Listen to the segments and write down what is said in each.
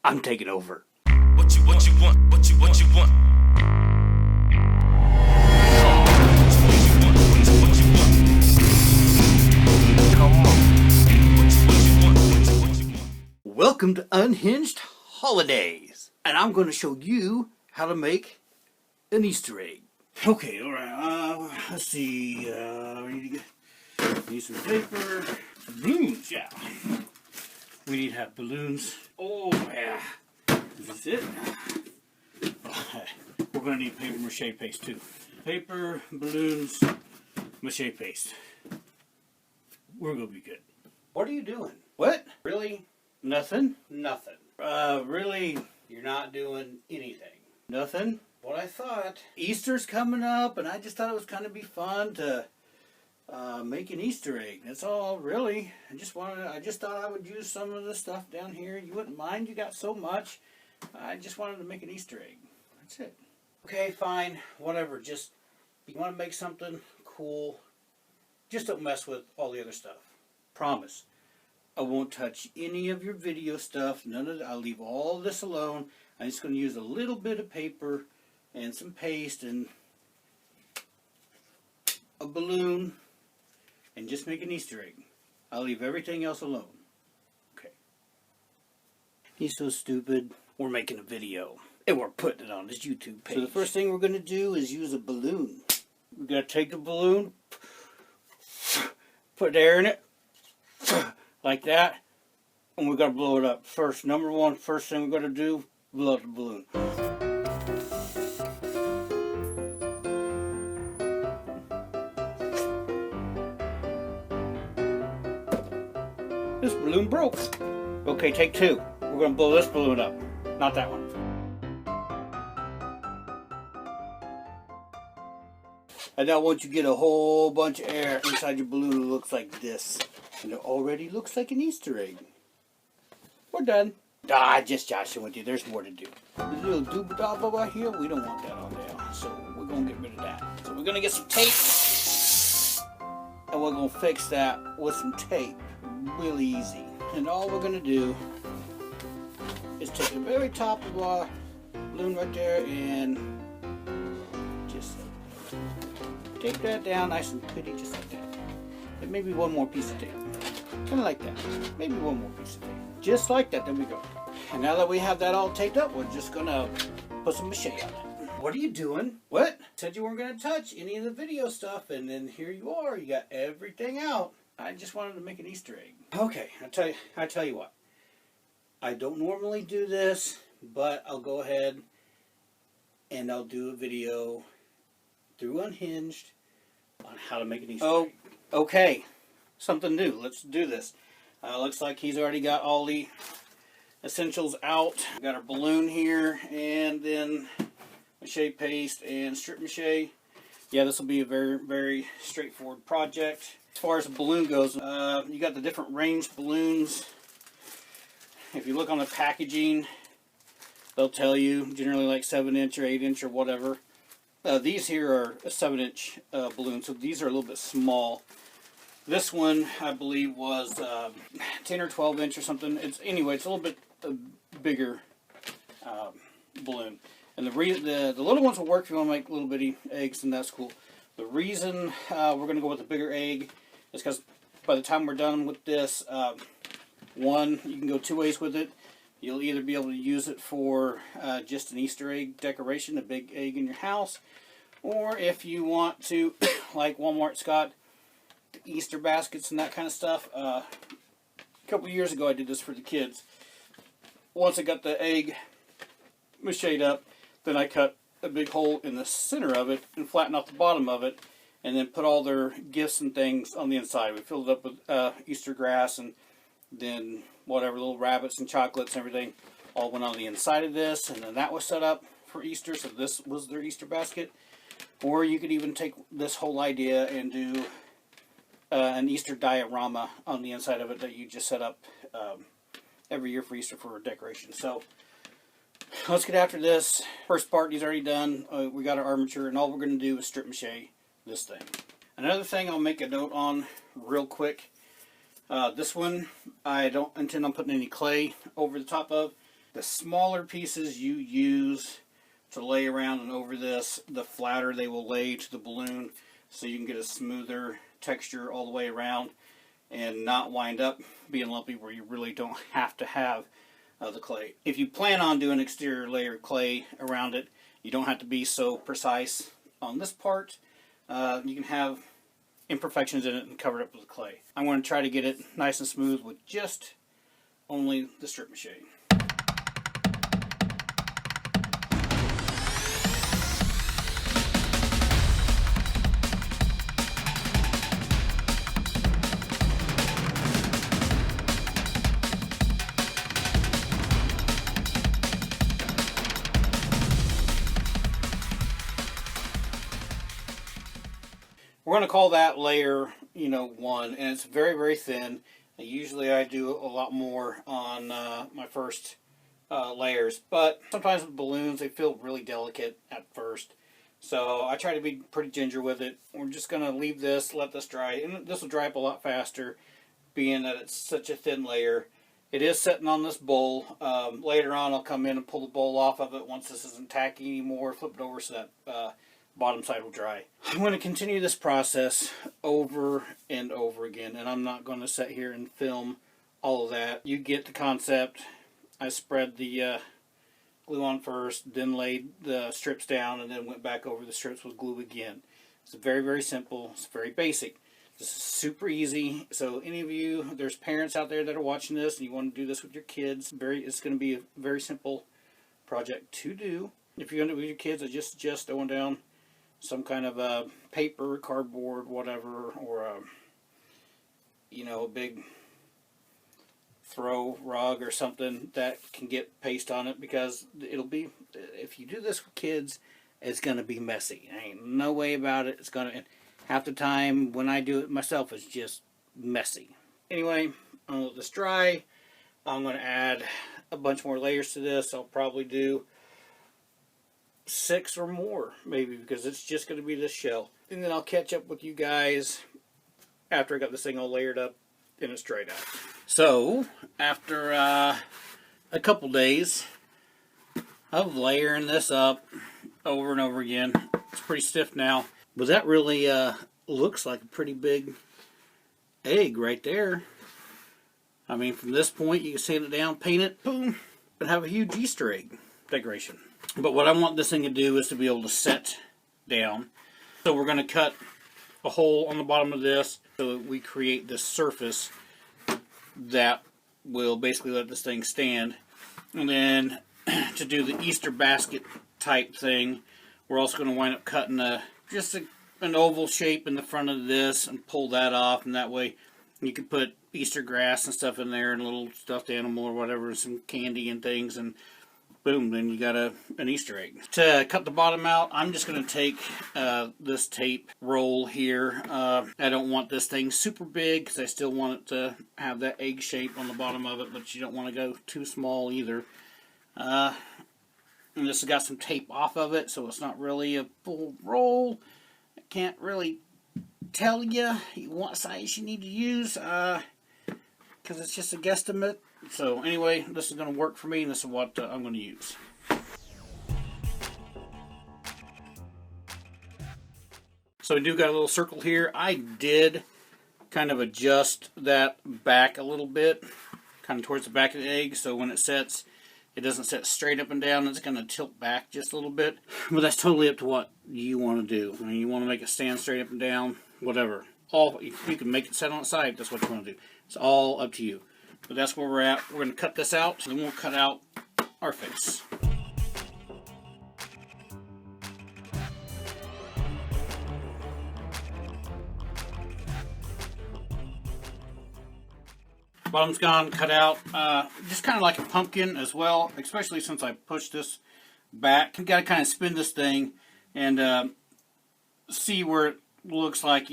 I'm taking over. What you want, what you want. Welcome to Unhinged Holidays, and I'm going to show you how to make an Easter egg. Okay, alright, let's see, we need some paper, balloons, yeah. We need to have balloons. Oh, yeah. Is this it? We're going to need paper mache paste, too. Paper, balloons, mache paste. We're going to be good. What are you doing? What? Really? Nothing? Nothing. Really? You're not doing anything? Nothing? What I thought. Easter's coming up, and I just thought it was kind of be fun to make an Easter egg. That's all, really. I just thought I would use some of the stuff down here. You wouldn't mind? You got so much. I just wanted to make an Easter egg. That's it. Okay, fine. Whatever. Just, you want to make something cool, just don't mess with all the other stuff. Promise. I won't touch any of your video stuff. None of that. I'll leave all this alone. I'm just going to use a little bit of paper and some paste and a balloon and just make an Easter egg. I'll leave everything else alone. Okay. He's so stupid. We're making a video and we're putting it on this YouTube page. So the first thing we're going to do is use a balloon. We're going to take the balloon, put air in it, like that, and we're going to blow it up. First thing we're going to do, blow up the balloon. This balloon broke. Okay, take two. We're going to blow this balloon up, not that one. And now once you get a whole bunch of air inside your balloon, it looks like this. And it already looks like an Easter egg. We're done. Just joshing with you. There's more to do. This little dooba-dob over here, we don't want that on there. So we're going to get rid of that. So we're going to get some tape. And we're going to fix that with some tape. Really easy. And all we're going to do is take the very top of our balloon right there and just tape that down nice and pretty, just like that. And maybe one more piece of tape. Kind of like that. Maybe one more piece of tape. Just like that. There we go. And now that we have that all taped up, we're just going to put some mache on it. What are you doing? What? Said you weren't going to touch any of the video stuff, and then here you are. You got everything out. I just wanted to make an Easter egg. Okay, I tell you what. I don't normally do this, but I'll go ahead and I'll do a video through Unhinged on how to make an Easter egg. Okay. Something new. Let's do this. Looks like he's already got all the essentials out. We got our balloon here, and then mache paste and strip mache. Yeah, this will be a very, very straightforward project. As far as the balloon goes, you got the different range balloons. If you look on the packaging, they'll tell you generally like 7-inch or 8-inch or whatever. These here are a 7-inch balloon, so these are a little bit small. This one, I believe, was 10 or 12-inch or something. It's a little bit bigger balloon. And the little ones will work if you want to make little bitty eggs, and that's cool. The reason we're going to go with the bigger egg is because by the time we're done with this, one, you can go two ways with it. You'll either be able to use it for just an Easter egg decoration, a big egg in your house, or if you want to, like Walmart's got the Easter baskets and that kind of stuff. A couple years ago I did this for the kids. Once I got the egg mache'd up, then I cut a big hole in the center of it and flattened out the bottom of it, and then put all their gifts and things on the inside. We filled it up with Easter grass, and then whatever, little rabbits and chocolates and everything all went on the inside of this, and then that was set up for Easter, so this was their Easter basket. Or you could even take this whole idea and do an Easter diorama on the inside of it that you just set up every year for Easter for a decoration. So let's get after this. First part is already done. We got our armature, and all we're going to do is strip mache this thing. Another thing I'll make a note on real quick. This one, I don't intend on putting any clay over the top of. The smaller pieces you use to lay around and over this, the flatter they will lay to the balloon, so you can get a smoother texture all the way around and not wind up being lumpy where you really don't have to have the clay. If you plan on doing an exterior layer of clay around it, you don't have to be so precise on this part. You can have imperfections in it and cover it up with clay. I'm going to try to get it nice and smooth with just only the strip mache. We're going to call that layer, 1, and it's very, very thin. Usually I do a lot more on my first layers, but sometimes with balloons they feel really delicate at first. So I try to be pretty ginger with it. We're just going to leave this, let this dry, and this will dry up a lot faster, being that it's such a thin layer. It is sitting on this bowl. Later on I'll come in and pull the bowl off of it once this isn't tacky anymore, flip it over so that bottom side will dry. I'm going to continue this process over and over again, and I'm not going to sit here and film all of that. You get the concept. I spread the glue on first, then laid the strips down, and then went back over the strips with glue again. It's very, very simple. It's very basic. This is super easy. So any of you, there's parents out there that are watching this and you want to do this with your kids, it's going to be a very simple project to do. If you're going to do it with your kids, I just suggest throwing down some kind of paper, cardboard, whatever, or a big throw rug or something that can get paste on it, because it'll be, if you do this with kids, it's going to be messy. There ain't no way about it. It's going to, half the time when I do it myself, it's just messy. Anyway, I'm going to let this dry. I'm going to add a bunch more layers to this. I'll probably do 6 or more, maybe, because it's just going to be this shell. And then I'll catch up with you guys after I got this thing all layered up and it's dried out. So, after a couple days of layering this up over and over again, it's pretty stiff now. But that really looks like a pretty big egg right there. I mean, from this point, you can sand it down, paint it, boom, and have a huge Easter egg decoration. But what I want this thing to do is to be able to set down. So we're going to cut a hole on the bottom of this so that we create this surface that will basically let this thing stand. And then to do the Easter basket type thing, we're also going to wind up cutting just an oval shape in the front of this and pull that off, and that way you can put Easter grass and stuff in there and a little stuffed animal or whatever, and some candy and things, and boom, then you got an Easter egg. To cut the bottom out, I'm just going to take this tape roll here. I don't want this thing super big because I still want it to have that egg shape on the bottom of it, but you don't want to go too small either. And this has got some tape off of it, so it's not really a full roll. I can't really tell you what size you need to use because it's just a guesstimate. So anyway, this is going to work for me, and this is what I'm going to use. So we do got a little circle here. I did kind of adjust that back a little bit, kind of towards the back of the egg, so when it sets, it doesn't set straight up and down. It's going to tilt back just a little bit. But that's totally up to what you want to do. I mean, you want to make it stand straight up and down, whatever. You can make it set on its side. That's what you want to do. It's all up to you. But that's where we're at. We're going to cut this out, and then we'll cut out our face. Bottom's gone, cut out. Just kind of like a pumpkin as well, especially since I pushed this back. You've got to kind of spin this thing and see where it looks like,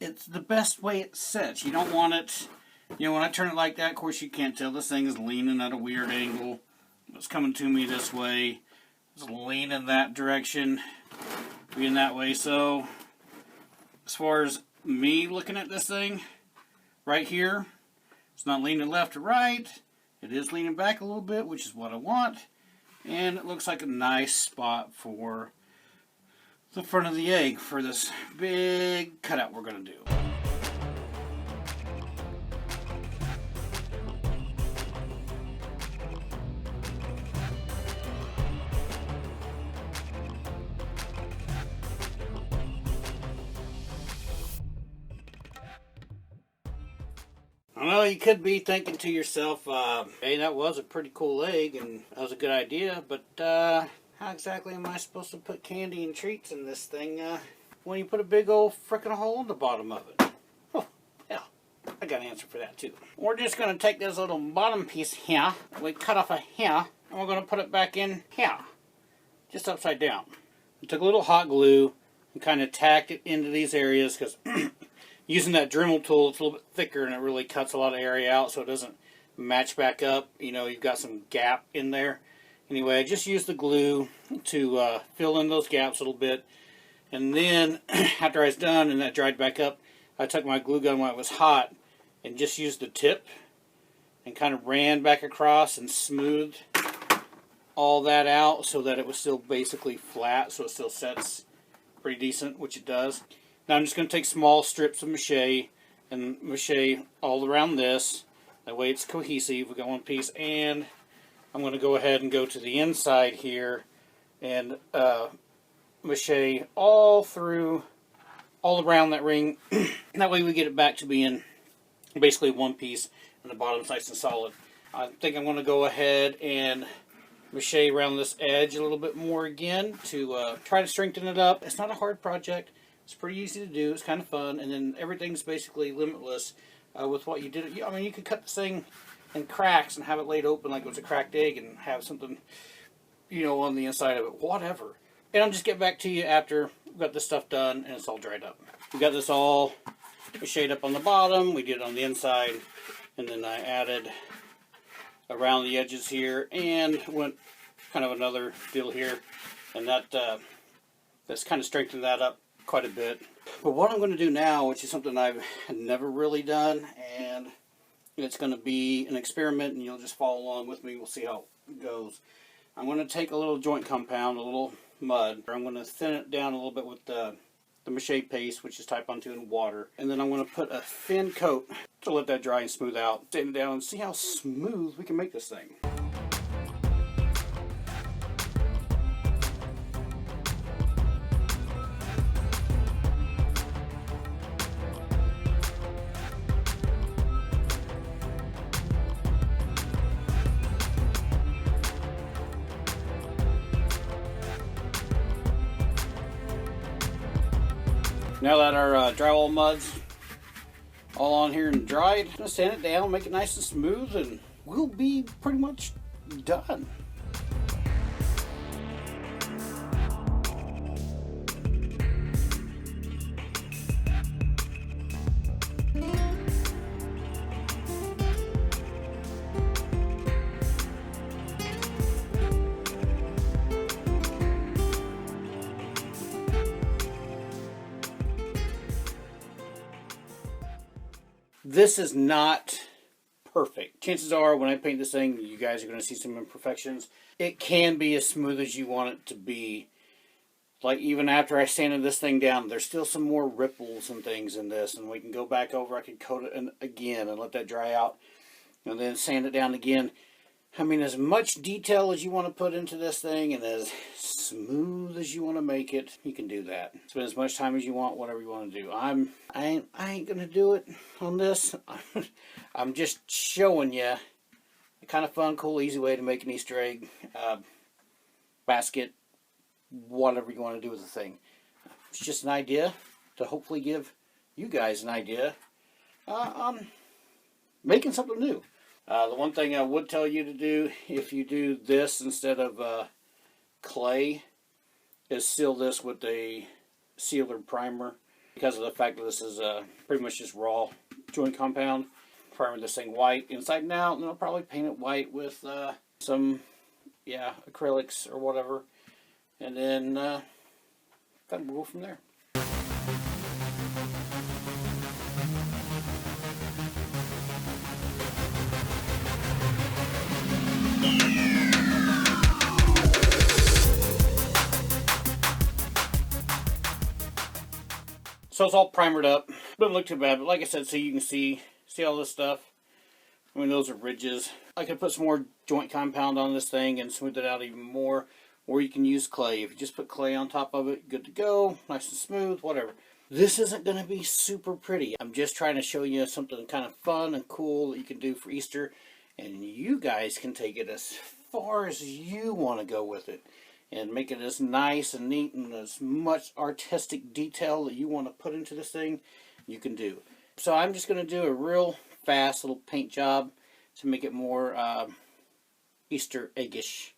it's the best way it sits. You don't want it, when I turn it like that, of course you can't tell. This thing is leaning at a weird angle. It's coming to me this way. It's leaning that direction, being that way. So, as far as me looking at this thing, right here. It's not leaning left or right. It is leaning back a little bit, which is what I want. And it looks like a nice spot for the front of the egg for this big cutout we're going to do. I know you could be thinking to yourself, hey, that was a pretty cool egg and that was a good idea, but how exactly am I supposed to put candy and treats in this thing when you put a big old frickin' hole in the bottom of it? Oh, yeah, I got an answer for that too. We're just going to take this little bottom piece here, we cut off a here, and we're going to put it back in here, just upside down. I took a little hot glue and kind of tacked it into these areas because using that dremel tool, it's a little bit thicker and it really cuts a lot of area out so it doesn't match back up. You know, you've got some gap in there. Anyway, I just used the glue to fill in those gaps a little bit. And then, after I was done and that dried back up, I took my glue gun when it was hot and just used the tip and kind of ran back across and smoothed all that out so that it was still basically flat, so it still sets pretty decent, which it does. Now I'm just going to take small strips of Mache and Mache all around this. That way it's cohesive. We got one piece, and I'm going to go ahead and go to the inside here and Mache all around that ring. That way we get it back to being basically one piece and the bottom's nice and solid. I think I'm going to go ahead and Mache around this edge a little bit more again to try to strengthen it up. It's not a hard project. It's pretty easy to do. It's kind of fun, and then everything's basically limitless with what you did. I mean, you could cut this thing in cracks and have it laid open like it was a cracked egg, and have something, you know, on the inside of it. Whatever. And I'll just get back to you after we've got this stuff done and it's all dried up. We got this all shade up on the bottom. We did it on the inside, and then I added around the edges here and went kind of another deal here, and that's kind of strengthened that up quite a bit. But what I'm going to do now, which is something I've never really done, and it's going to be an experiment, and you'll just follow along with me. We'll see how it goes. I'm going to take a little joint compound, a little mud. I'm going to thin it down a little bit with the Mache paste, which is Type on 2 in water, and then I'm going to put a thin coat to let that dry and smooth out. Sand it down and see how smooth we can make this thing. Now that our drywall mud's all on here and dried, I'm going to sand it down, make it nice and smooth, and we'll be pretty much done. This is not perfect. Chances are when I paint this thing, you guys are going to see some imperfections. It can be as smooth as you want it to be. Like even after I sanded this thing down, there's still some more ripples and things in this, and we can go back over. I can coat it again and let that dry out, and then sand it down again. I mean, as much detail as you want to put into this thing and as smooth as you want to make it, you can do that. Spend as much time as you want, whatever you want to do. I ain't going to do it on this. I'm just showing you a kind of fun, cool, easy way to make an Easter egg basket, whatever you want to do with the thing. It's just an idea to hopefully give you guys an idea on making something new. The one thing I would tell you to do, if you do this instead of clay, is seal this with a sealer primer. Because of the fact that this is pretty much just raw joint compound. Primer this thing white inside and out, and then I'll probably paint it white with some, acrylics or whatever. And then kind of go from there. So it's all primered up. Doesn't look too bad, but like I said, so you can see all this stuff. I mean, those are ridges. I could put some more joint compound on this thing and smooth it out even more. Or you can use clay. If you just put clay on top of it, good to go. Nice and smooth, whatever. This isn't going to be super pretty. I'm just trying to show you something kind of fun and cool that you can do for Easter. And you guys can take it as far as you want to go with it. And make it as nice and neat and as much artistic detail that you want to put into this thing, you can do. So I'm just going to do a real fast little paint job to make it more Easter eggish.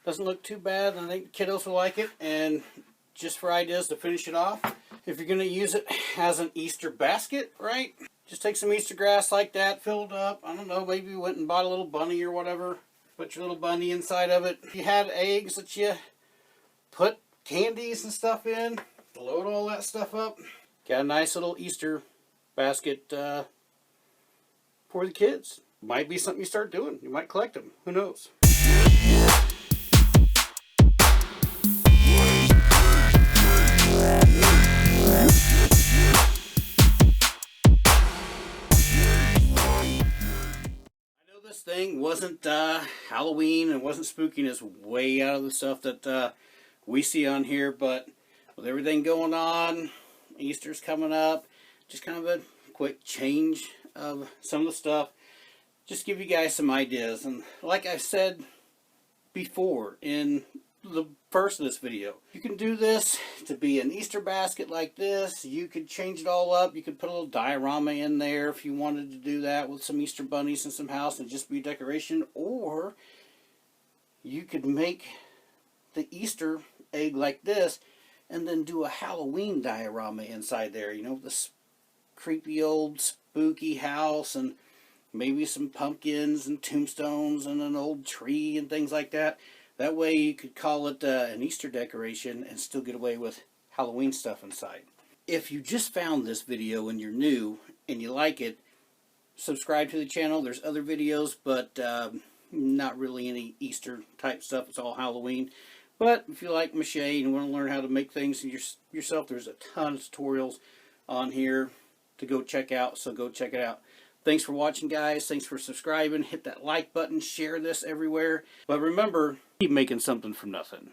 Doesn't look too bad. I think the kiddos will like it. And just for ideas to finish it off, if you're going to use it as an Easter basket, right? Just take some Easter grass like that, fill it up. I don't know, maybe you went and bought a little bunny or whatever. Put your little bunny inside of it. If you had eggs that you put candies and stuff in, load all that stuff up. Got a nice little Easter basket for the kids. Might be something you start doing. You might collect them. Who knows? This thing wasn't Halloween and wasn't spooky, and it's way out of the stuff that we see on here, but with everything going on, Easter's coming up, just kind of a quick change of some of the stuff, just give you guys some ideas. And like I said before in the first of this video, you can do this to be an Easter basket like this. You could change it all up. You could put a little diorama in there if you wanted to do that with some Easter bunnies and some house and just be decoration. Or you could make the Easter egg like this and then do a Halloween diorama inside there. You know, this creepy old spooky house and maybe some pumpkins and tombstones and an old tree and things like that. That way you could call it an Easter decoration and still get away with Halloween stuff inside. If you just found this video and you're new and you like it, subscribe to the channel. There's other videos, but not really any Easter type stuff. It's all Halloween. But if you like Mache and want to learn how to make things yourself, there's a ton of tutorials on here to go check out. So go check it out. Thanks for watching, guys. Thanks for subscribing. Hit that like button. Share this everywhere. But remember, keep making something from nothing.